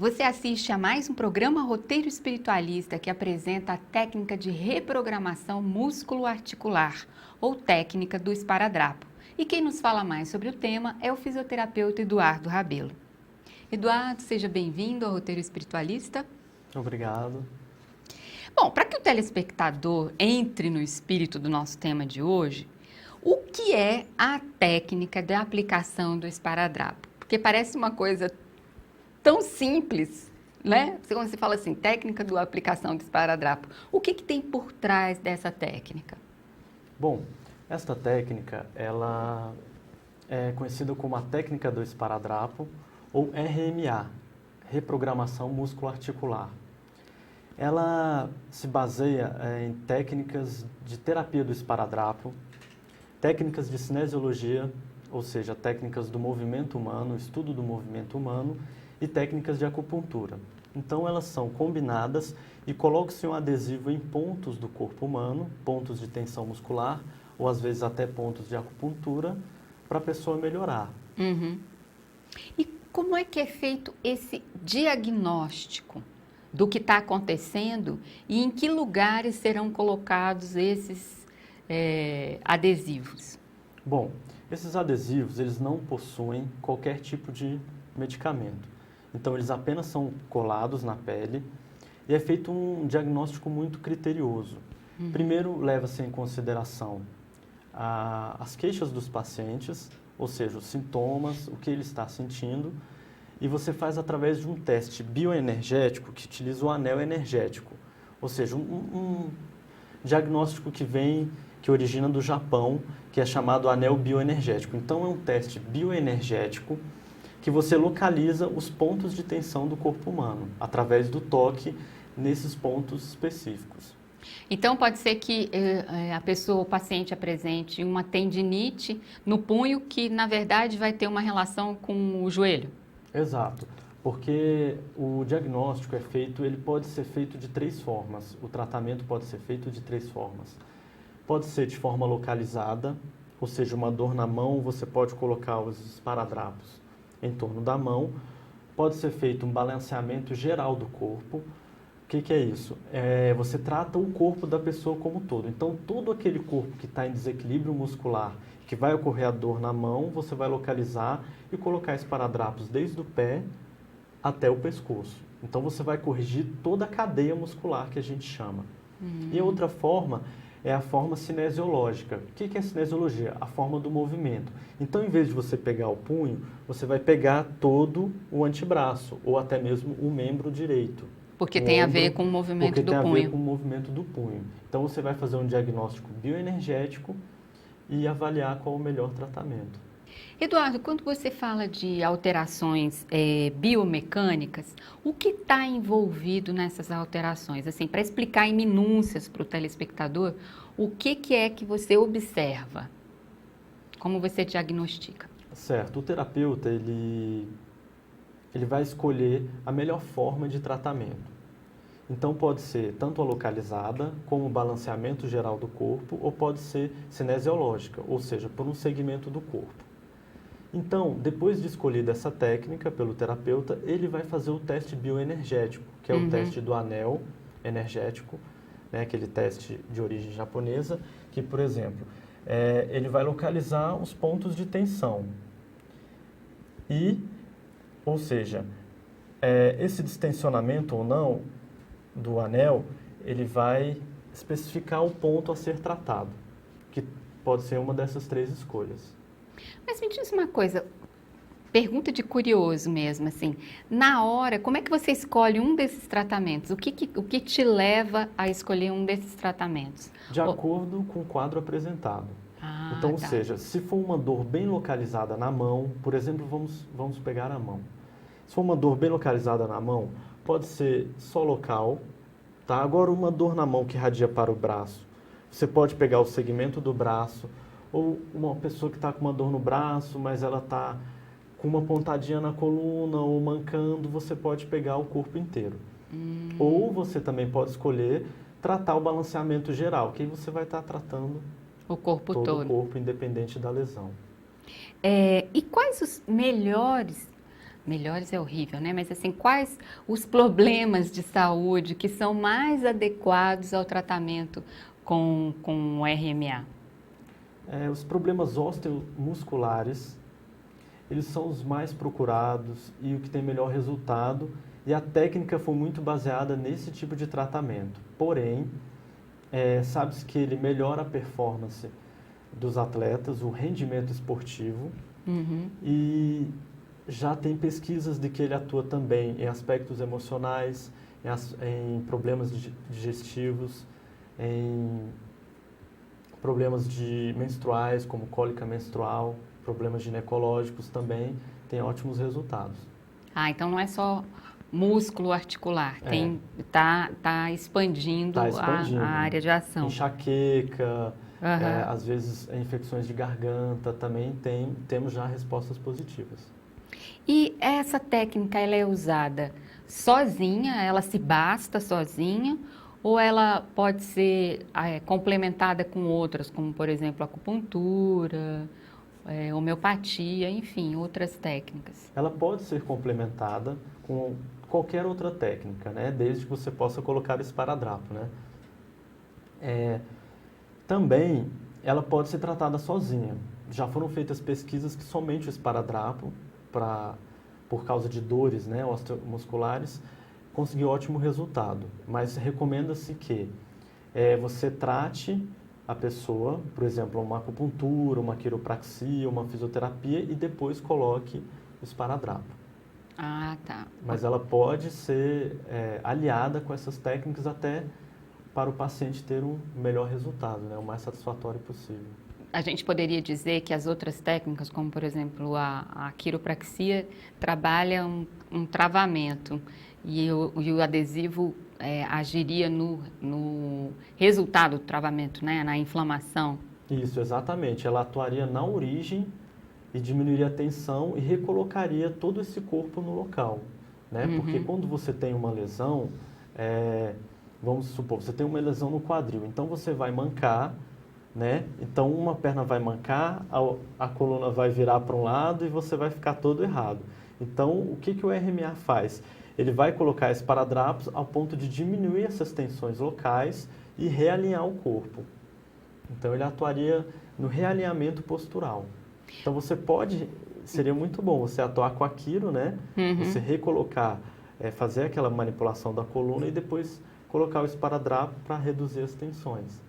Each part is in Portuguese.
Você assiste a mais um programa Roteiro Espiritualista que apresenta a técnica de reprogramação músculo-articular, ou técnica do esparadrapo. E quem nos fala mais sobre o tema é o fisioterapeuta Eduardo Rabelo. Eduardo, seja bem-vindo ao Roteiro Espiritualista. Obrigado. Bom, para que o telespectador entre no espírito do nosso tema de hoje, o que é a técnica da aplicação do esparadrapo? Porque parece uma coisa tão simples, né? Quando você fala assim, técnica da aplicação do esparadrapo, o que tem por trás dessa técnica? Bom, esta técnica, ela é conhecida como a técnica do esparadrapo, ou RMA, Reprogramação Músculo-Articular. Ela se baseia em técnicas de terapia do esparadrapo, técnicas de cinesiologia, ou seja, técnicas do movimento humano, estudo do movimento humano, e técnicas de acupuntura. Então, elas são combinadas e colocam-se um adesivo em pontos do corpo humano, pontos de tensão muscular, ou às vezes até pontos de acupuntura, para a pessoa melhorar. Uhum. E como é que é feito esse diagnóstico do que está acontecendo e em que lugares serão colocados esses adesivos? Bom, esses adesivos, eles não possuem qualquer tipo de medicamento. Então, eles apenas são colados na pele e é feito um diagnóstico muito criterioso. Primeiro, leva-se em consideração as queixas dos pacientes, ou seja, os sintomas, o que ele está sentindo, e você faz através de um teste bioenergético que utiliza o anel energético, ou seja, um diagnóstico que origina do Japão, que é chamado anel bioenergético. Então, é um teste bioenergético que você localiza os pontos de tensão do corpo humano, através do toque nesses pontos específicos. Então, pode ser que o paciente apresente uma tendinite no punho que, na verdade, vai ter uma relação com o joelho? Exato, porque o diagnóstico ele pode ser feito de três formas. O tratamento pode ser feito de três formas. Pode ser de forma localizada, ou seja, uma dor na mão, você pode colocar os esparadrapos em torno da mão. Pode ser feito um balanceamento geral do corpo. O que é isso? Você trata o corpo da pessoa como um todo. Então, todo aquele corpo que está em desequilíbrio muscular, que vai ocorrer a dor na mão, você vai localizar e colocar esparadrapos desde o pé até o pescoço. Então, você vai corrigir toda a cadeia muscular que a gente chama. E a outra forma é a forma cinesiológica. O que é a cinesiologia? A forma do movimento. Então, em vez de você pegar o punho, você vai pegar todo o antebraço, ou até mesmo o membro direito. Porque tem a ver com o movimento do punho. Porque tem a ver com o movimento do punho. Então, você vai fazer um diagnóstico bioenergético e avaliar qual o melhor tratamento. Eduardo, quando você fala de alterações biomecânicas, o que está envolvido nessas alterações? Assim, para explicar em minúcias para o telespectador, o que é que você observa? Como você diagnostica? Certo. O terapeuta, ele vai escolher a melhor forma de tratamento. Então, pode ser tanto a localizada, como o balanceamento geral do corpo, ou pode ser cinesiológica, ou seja, por um segmento do corpo. Então, depois de escolhida essa técnica pelo terapeuta, ele vai fazer o teste bioenergético, que é o teste do anel energético, né, aquele teste de origem japonesa, que, por exemplo, ele vai localizar os pontos de tensão. Ou seja, esse distensionamento ou não do anel, ele vai especificar o ponto a ser tratado, que pode ser uma dessas três escolhas. Mas me diz uma coisa, pergunta de curioso mesmo, assim, na hora, como é que você escolhe um desses tratamentos? O que te leva a escolher um desses tratamentos? De acordo com o quadro apresentado. Então, ou seja, se for uma dor bem localizada na mão, por exemplo, vamos pegar a mão. Se for uma dor bem localizada na mão, pode ser só local, tá? Agora, uma dor na mão que irradia para o braço, você pode pegar o segmento do braço, ou uma pessoa que está com uma dor no braço, mas ela está com uma pontadinha na coluna ou mancando, você pode pegar o corpo inteiro. Ou você também pode escolher tratar o balanceamento geral, que aí você vai estar tratando o corpo todo todo. o corpo, independente da lesão. E quais os melhores melhores é horrível, né? Mas assim, quais os problemas de saúde que são mais adequados ao tratamento com o RMA? Os problemas osteomusculares, eles são os mais procurados e o que tem melhor resultado, e a técnica foi muito baseada nesse tipo de tratamento. Porém, sabe-se que ele melhora a performance dos atletas, o rendimento esportivo, e já tem pesquisas de que ele atua também em aspectos emocionais, em problemas digestivos, em problemas menstruais, como cólica menstrual, problemas ginecológicos também, tem ótimos resultados. Ah, então não é só músculo articular, tá expandindo, Tá expandindo. A área de ação. Enxaqueca, às vezes infecções de garganta, também temos já respostas positivas. E essa técnica, ela é usada sozinha, ela se basta sozinha, ou ela pode ser complementada com outras, como por exemplo acupuntura, homeopatia, enfim, outras técnicas? Ela pode ser complementada com qualquer outra técnica, né? Desde que você possa colocar o esparadrapo, né? Também ela pode ser tratada sozinha. Já foram feitas pesquisas que somente o esparadrapo, por causa de dores, né, osteomusculares, conseguiu ótimo resultado. Mas recomenda-se que você trate a pessoa, por exemplo, uma acupuntura, uma quiropraxia, uma fisioterapia e depois coloque o esparadrapo. Ah, tá. Mas ela pode ser aliada com essas técnicas até para o paciente ter um melhor resultado, né, o mais satisfatório possível. A gente poderia dizer que as outras técnicas, como por exemplo a quiropraxia, trabalham um travamento e o adesivo agiria no resultado do travamento, né? Na inflamação. Isso, exatamente. Ela atuaria na origem e diminuiria a tensão e recolocaria todo esse corpo no local, né? Porque quando você tem uma lesão, vamos supor, você tem uma lesão no quadril, então você vai mancar, né? Então uma perna vai mancar, a coluna vai virar para um lado e você vai ficar todo errado. Então o que o RMA faz? Ele vai colocar esparadrapos ao ponto de diminuir essas tensões locais e realinhar o corpo. Então ele atuaria no realinhamento postural. Então seria muito bom você atuar com a quiro, né? Você recolocar, fazer aquela manipulação da coluna e depois colocar o esparadrapo para reduzir as tensões.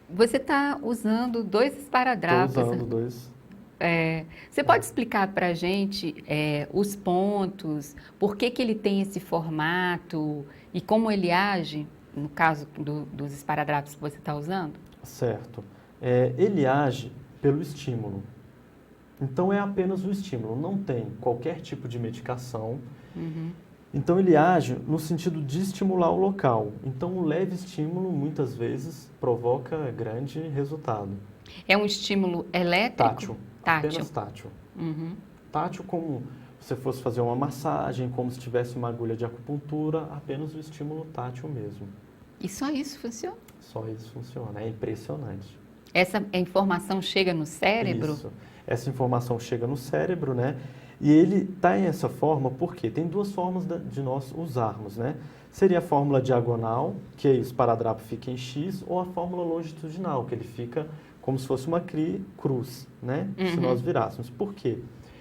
Você está usando 2 esparadrapos. Estou usando 2. Você pode explicar para a gente os pontos, por que ele tem esse formato e como ele age, no caso dos esparadrapos que você está usando? Certo. Ele age pelo estímulo. Então é apenas o estímulo, não tem qualquer tipo de medicação. Então ele age no sentido de estimular o local. Então um leve estímulo muitas vezes provoca grande resultado. É um estímulo elétrico? Tátil. Apenas tátil. Tátil como se você fosse fazer uma massagem, como se tivesse uma agulha de acupuntura, apenas o estímulo tátil mesmo. E só isso funciona? Só isso funciona, é impressionante. Essa informação chega no cérebro? Isso. Essa informação chega no cérebro, né? E ele está em essa forma porque tem 2 formas de nós usarmos, né? Seria a fórmula diagonal, que aí o esparadrapo fica em X, ou a fórmula longitudinal, que ele fica como se fosse uma cruz, né? Se nós virássemos. Por quê?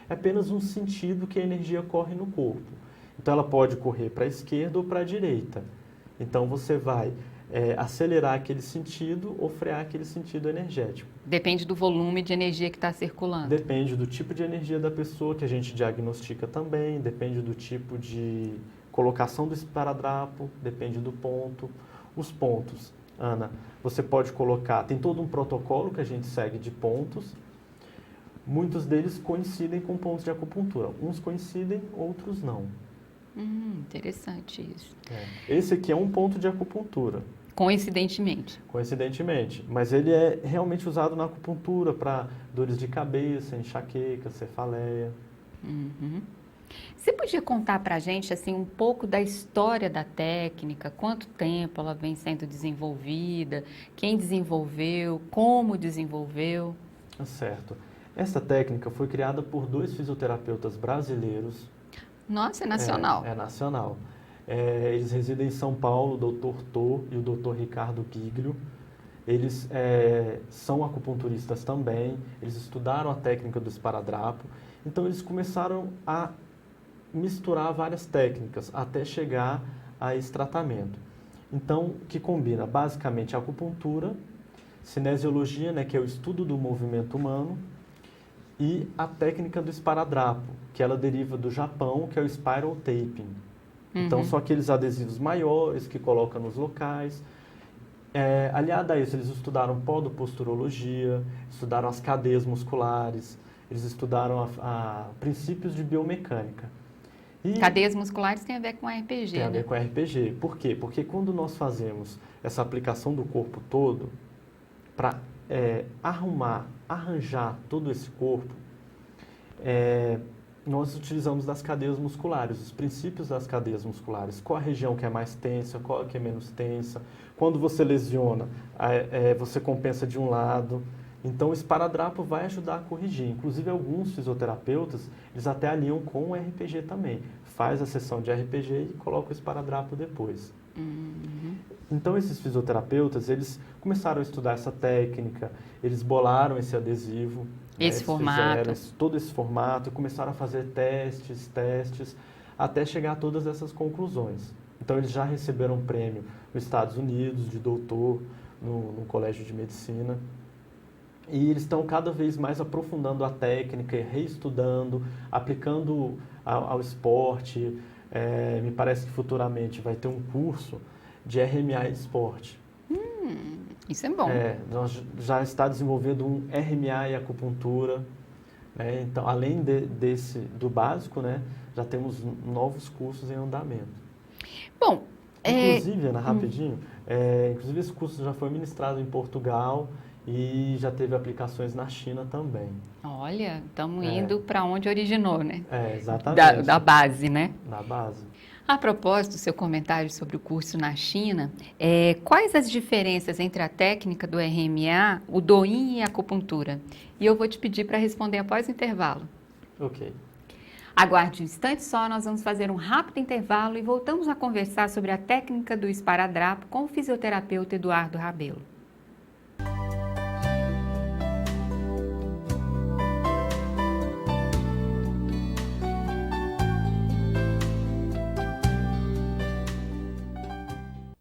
É apenas um sentido que a energia corre no corpo. Então ela pode correr para a esquerda ou para a direita. Então você vai acelerar aquele sentido ou frear aquele sentido energético. Depende do volume de energia que está circulando. Depende do tipo de energia da pessoa, que a gente diagnostica também, depende do tipo de colocação do esparadrapo, depende do ponto. Os pontos, Ana, você pode colocar, tem todo um protocolo que a gente segue de pontos, muitos deles coincidem com pontos de acupuntura. Uns coincidem, outros não. Interessante isso. Esse aqui é um ponto de acupuntura. Coincidentemente. Coincidentemente, mas ele é realmente usado na acupuntura para dores de cabeça, enxaqueca, cefaleia. Você podia contar para a gente assim, um pouco da história da técnica, quanto tempo ela vem sendo desenvolvida, quem desenvolveu, como desenvolveu? Certo. Essa técnica foi criada por 2 fisioterapeutas brasileiros. Nossa, é nacional. É nacional. Eles residem em São Paulo, o Dr. Tô e o Dr. Ricardo Giglio. Eles são acupunturistas também, eles estudaram a técnica do esparadrapo, então eles começaram a misturar várias técnicas até chegar a esse tratamento. Então, que combina basicamente a acupuntura, cinesiologia, né, que é o estudo do movimento humano, e a técnica do esparadrapo, que ela deriva do Japão, que é o spiral taping. Então, são aqueles adesivos maiores que colocam nos locais. Aliado a isso, eles estudaram podoposturologia, estudaram as cadeias musculares, eles estudaram princípios de biomecânica. E Cadeias musculares tem a ver com RPG, tem a né? ver com RPG. Por quê? Porque quando nós fazemos essa aplicação do corpo todo, para arranjar todo esse corpo, nós utilizamos das cadeias musculares, os princípios das cadeias musculares. Qual a região que é mais tensa, qual que é menos tensa. Quando você lesiona, você compensa de um lado. Então, o esparadrapo vai ajudar a corrigir. Inclusive, alguns fisioterapeutas, eles até aliam com o RPG também. Faz a sessão de RPG e coloca o esparadrapo depois. Então, esses fisioterapeutas, eles começaram a estudar essa técnica, eles bolaram esse adesivo. Esse formato. Todo esse formato, e começaram a fazer testes, até chegar a todas essas conclusões. Então, eles já receberam um prêmio nos Estados Unidos, de doutor, no Colégio de Medicina. E eles estão cada vez mais aprofundando a técnica, reestudando, aplicando ao esporte. Me parece que futuramente vai ter um curso de RMA e esporte. Isso é bom. Nós já está desenvolvendo um RMA e acupuntura. Então, além do básico, né, já temos novos cursos em andamento. Bom, inclusive, Ana, rapidinho, inclusive esse curso já foi ministrado em Portugal e já teve aplicações na China também. Olha, estamos indo para onde originou, né? Exatamente. Da base, né? Da base. A propósito do seu comentário sobre o curso na China, quais as diferenças entre a técnica do RMA, o Do In e a acupuntura? E eu vou te pedir para responder após o intervalo. Ok. Aguarde um instante só, nós vamos fazer um rápido intervalo e voltamos a conversar sobre a técnica do esparadrapo com o fisioterapeuta Eduardo Rabelo.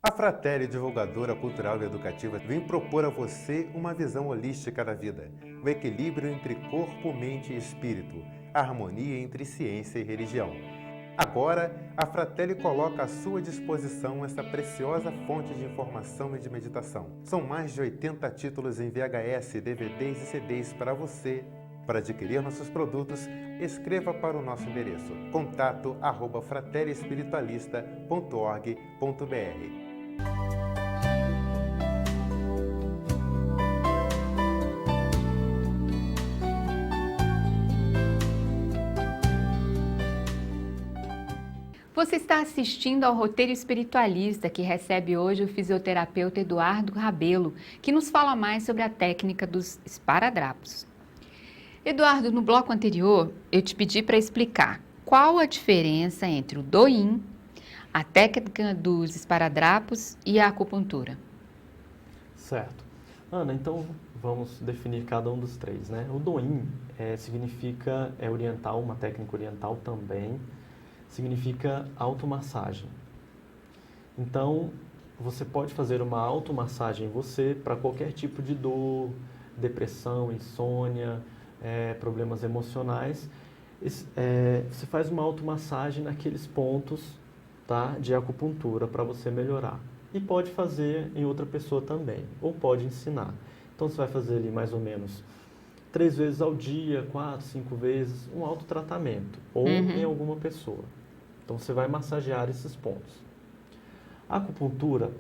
A Fratelli, divulgadora cultural e educativa, vem propor a você uma visão holística da vida, o equilíbrio entre corpo, mente e espírito, a harmonia entre ciência e religião. Agora, a Fratelli coloca à sua disposição essa preciosa fonte de informação e de meditação. São mais de 80 títulos em VHS, DVDs e CDs para você. Para adquirir nossos produtos, escreva para o nosso endereço contato@fratelliespiritualista.org.br. Você está assistindo ao Roteiro Espiritualista, que recebe hoje o fisioterapeuta Eduardo Rabelo, que nos fala mais sobre a técnica dos esparadrapos. Eduardo, no bloco anterior, eu te pedi para explicar qual a diferença entre o Do In, a técnica dos esparadrapos e a acupuntura. Certo. Ana, então vamos definir cada um dos três, né? O Do In significa oriental, uma técnica oriental também, significa automassagem. Então, você pode fazer uma automassagem em você para qualquer tipo de dor, depressão, insônia, problemas emocionais. Você faz uma automassagem naqueles pontos, tá, de acupuntura para você melhorar. E pode fazer em outra pessoa também, ou pode ensinar. Então, você vai fazer ali mais ou menos 3 vezes ao dia, 4, 5 vezes, um autotratamento, ou em alguma pessoa. Então, você vai massagear esses pontos. A acupuntura,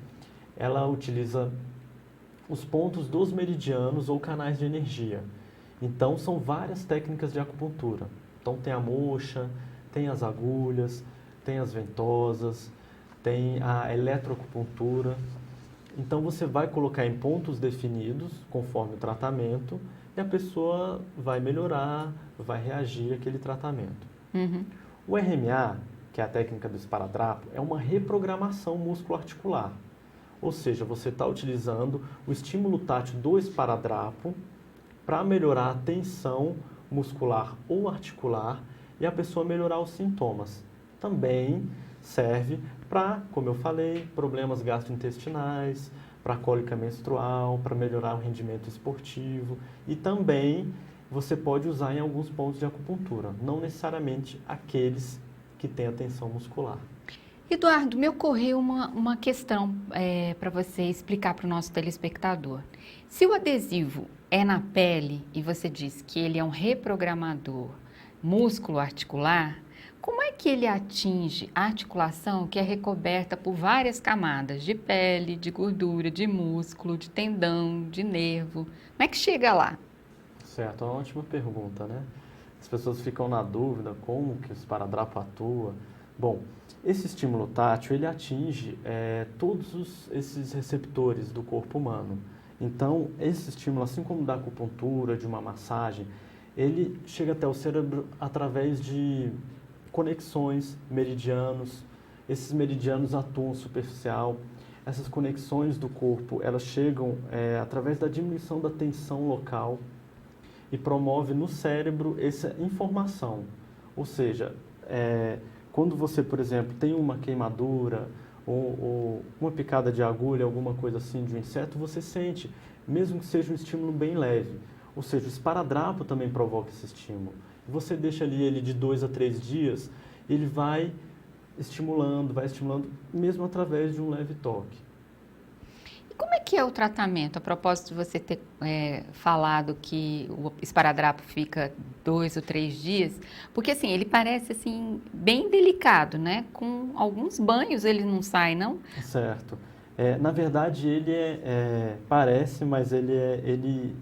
ela utiliza os pontos dos meridianos ou canais de energia. Então, são várias técnicas de acupuntura. Então, tem a moxa, tem as agulhas, tem as ventosas, tem a eletroacupuntura. Então, você vai colocar em pontos definidos, conforme o tratamento, e a pessoa vai melhorar, vai reagir àquele tratamento. O RMA, que é a técnica do esparadrapo, é uma reprogramação musculoarticular. Ou seja, você está utilizando o estímulo tátil do esparadrapo para melhorar a tensão muscular ou articular e a pessoa melhorar os sintomas. Também serve para, como eu falei, problemas gastrointestinais, para cólica menstrual, para melhorar o rendimento esportivo e também você pode usar em alguns pontos de acupuntura, não necessariamente aqueles que têm a tensão muscular. Eduardo, me ocorreu uma questão para você explicar para o nosso telespectador. Se o adesivo é na pele e você diz que ele é um reprogramador músculo-articular, como é que ele atinge a articulação que é recoberta por várias camadas de pele, de gordura, de músculo, de tendão, de nervo? Como é que chega lá? Certo, é uma ótima pergunta, né? As pessoas ficam na dúvida como que o esparadrapo atua. Bom, esse estímulo tátil, ele atinge todos esses receptores do corpo humano. Então, esse estímulo, assim como da acupuntura, de uma massagem, ele chega até o cérebro através de conexões, meridianos. Esses meridianos atuam superficial. Essas conexões do corpo, elas chegam através da diminuição da tensão local e promove no cérebro essa informação. Ou seja, quando você, por exemplo, tem uma queimadura ou uma picada de agulha, alguma coisa assim de um inseto, você sente, mesmo que seja um estímulo bem leve. Ou seja, o esparadrapo também provoca esse estímulo. Você deixa ali ele de 2 a 3 dias, ele vai estimulando, mesmo através de um leve toque. E como é que é o tratamento? A propósito de você ter falado que o esparadrapo fica 2 ou 3 dias, porque assim, ele parece assim, bem delicado, né? Com alguns banhos ele não sai, não? Certo. Na verdade, ele parece, mas ele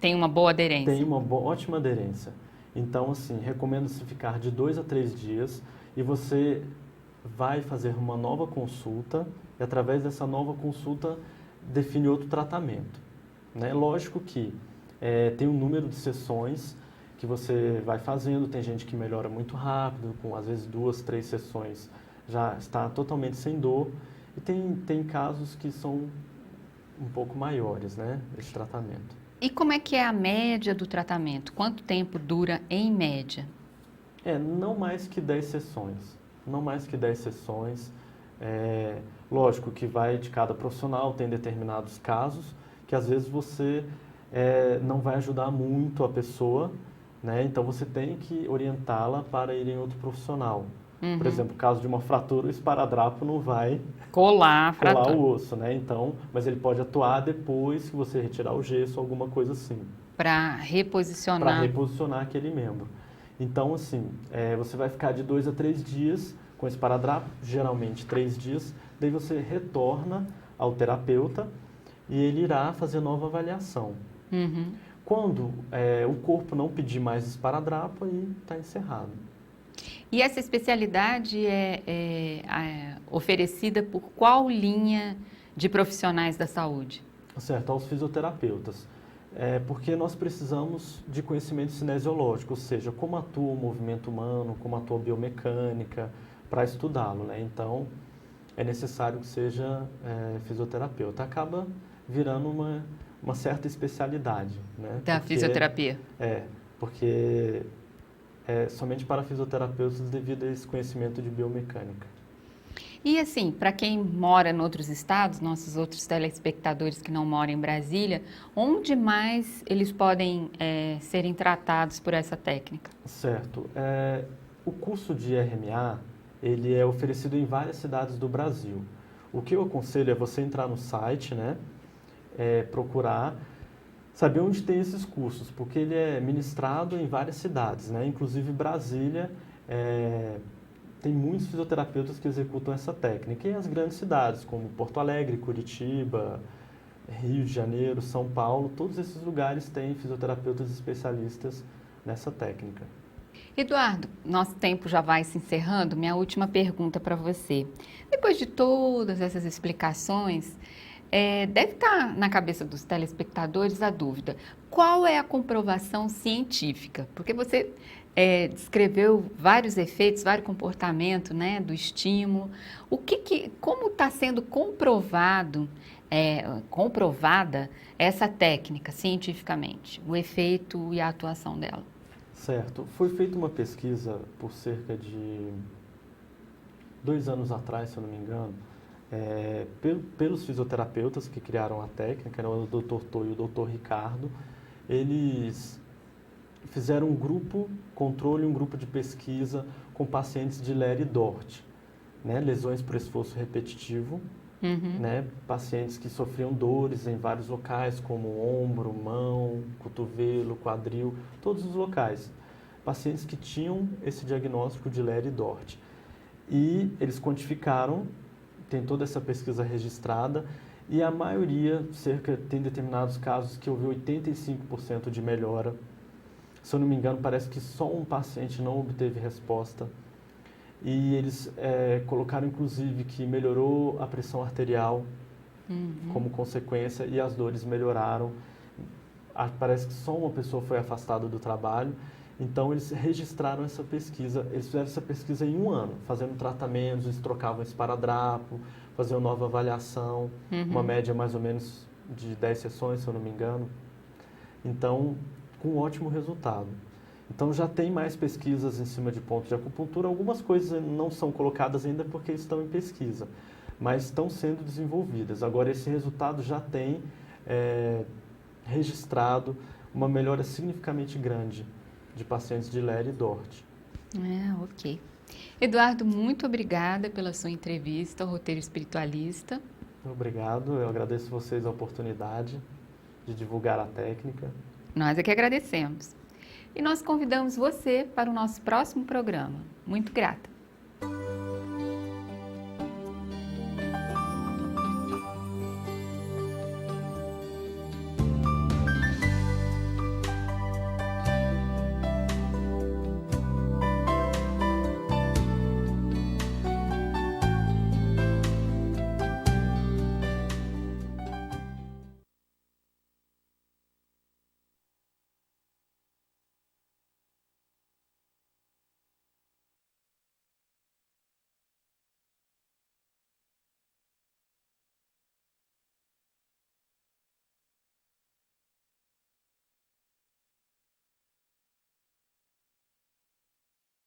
tem uma boa aderência. Tem uma ótima aderência. Então, assim, recomendo-se ficar de 2 a 3 dias e você vai fazer uma nova consulta e através dessa nova consulta define outro tratamento, né? Lógico que tem um número de sessões que você vai fazendo, tem gente que melhora muito rápido, com às vezes 2, 3 sessões já está totalmente sem dor e tem casos que são um pouco maiores, né, esse tratamento. E como é que é a média do tratamento? Quanto tempo dura em média? Não mais que 10 sessões. Não mais que 10 sessões. Lógico que vai de cada profissional, tem determinados casos que às vezes você não vai ajudar muito a pessoa, né? Então você tem que orientá-la para ir em outro profissional. Uhum. Por exemplo, no caso de uma fratura, o esparadrapo não vai colar o osso, né? Então, mas ele pode atuar depois que você retirar o gesso, alguma coisa assim. Para reposicionar. Para reposicionar aquele membro. Então, assim, você vai ficar de 2 a 3 dias com esse esparadrapo, geralmente 3 dias, daí você retorna ao terapeuta e ele irá fazer nova avaliação. Uhum. Quando o corpo não pedir mais esparadrapo, aí está encerrado. E essa especialidade é oferecida por qual linha de profissionais da saúde? Certo, aos fisioterapeutas. Porque nós precisamos de conhecimento cinesiológico, ou seja, como atua o movimento humano, como atua a biomecânica, para estudá-lo, né? Então, é necessário que seja fisioterapeuta. Acaba virando uma certa especialidade, né? Da fisioterapia. Porque somente para fisioterapeutas devido a esse conhecimento de biomecânica. E assim, para quem mora em outros estados, nossos outros telespectadores que não moram em Brasília, onde mais eles podem serem tratados por essa técnica? Certo. O curso de RMA, ele é oferecido em várias cidades do Brasil. O que eu aconselho é você entrar no site, né? Procurar saber onde tem esses cursos, porque ele é ministrado em várias cidades, né? Inclusive Brasília tem muitos fisioterapeutas que executam essa técnica. E as grandes cidades, como Porto Alegre, Curitiba, Rio de Janeiro, São Paulo, todos esses lugares têm fisioterapeutas especialistas nessa técnica. Eduardo, nosso tempo já vai se encerrando. Minha última pergunta para você. Depois de todas essas explicações, deve estar na cabeça dos telespectadores a dúvida: qual é a comprovação científica? Porque você descreveu vários efeitos, vários comportamentos, né, do estímulo. Como está sendo comprovada essa técnica cientificamente, o efeito e a atuação dela? Certo. Foi feita uma pesquisa por cerca de 2 anos atrás, se eu não me engano, pelos fisioterapeutas que criaram a técnica, né, o Dr. Tô e o Dr. Ricardo. Eles fizeram um grupo controle, um grupo de pesquisa com pacientes de Ler e Dort, né, lesões por esforço repetitivo, né, pacientes que sofriam dores em vários locais, como ombro, mão, cotovelo, quadril, todos os locais. Pacientes que tinham esse diagnóstico de Ler e Dort. E eles quantificaram, tem toda essa pesquisa registrada, e a maioria, tem determinados casos que houve 85% de melhora. Se eu não me engano, parece que só um paciente não obteve resposta. E eles colocaram, inclusive, que melhorou a pressão arterial como consequência e as dores melhoraram. Parece que só uma pessoa foi afastada do trabalho. Então, eles registraram essa pesquisa. Eles fizeram essa pesquisa em 1 ano, fazendo tratamentos, eles trocavam esparadrapo, faziam nova avaliação, uma média mais ou menos de 10 sessões, se eu não me engano. Então, com um ótimo resultado. Então, já tem mais pesquisas em cima de pontos de acupuntura. Algumas coisas não são colocadas ainda porque estão em pesquisa, mas estão sendo desenvolvidas. Agora, esse resultado já tem registrado uma melhora significativamente grande de pacientes de Ler e Dort. Ok. Eduardo, muito obrigada pela sua entrevista ao Roteiro Espiritualista. Obrigado, eu agradeço vocês a oportunidade de divulgar a técnica. Nós é que agradecemos. E nós convidamos você para o nosso próximo programa. Muito grata.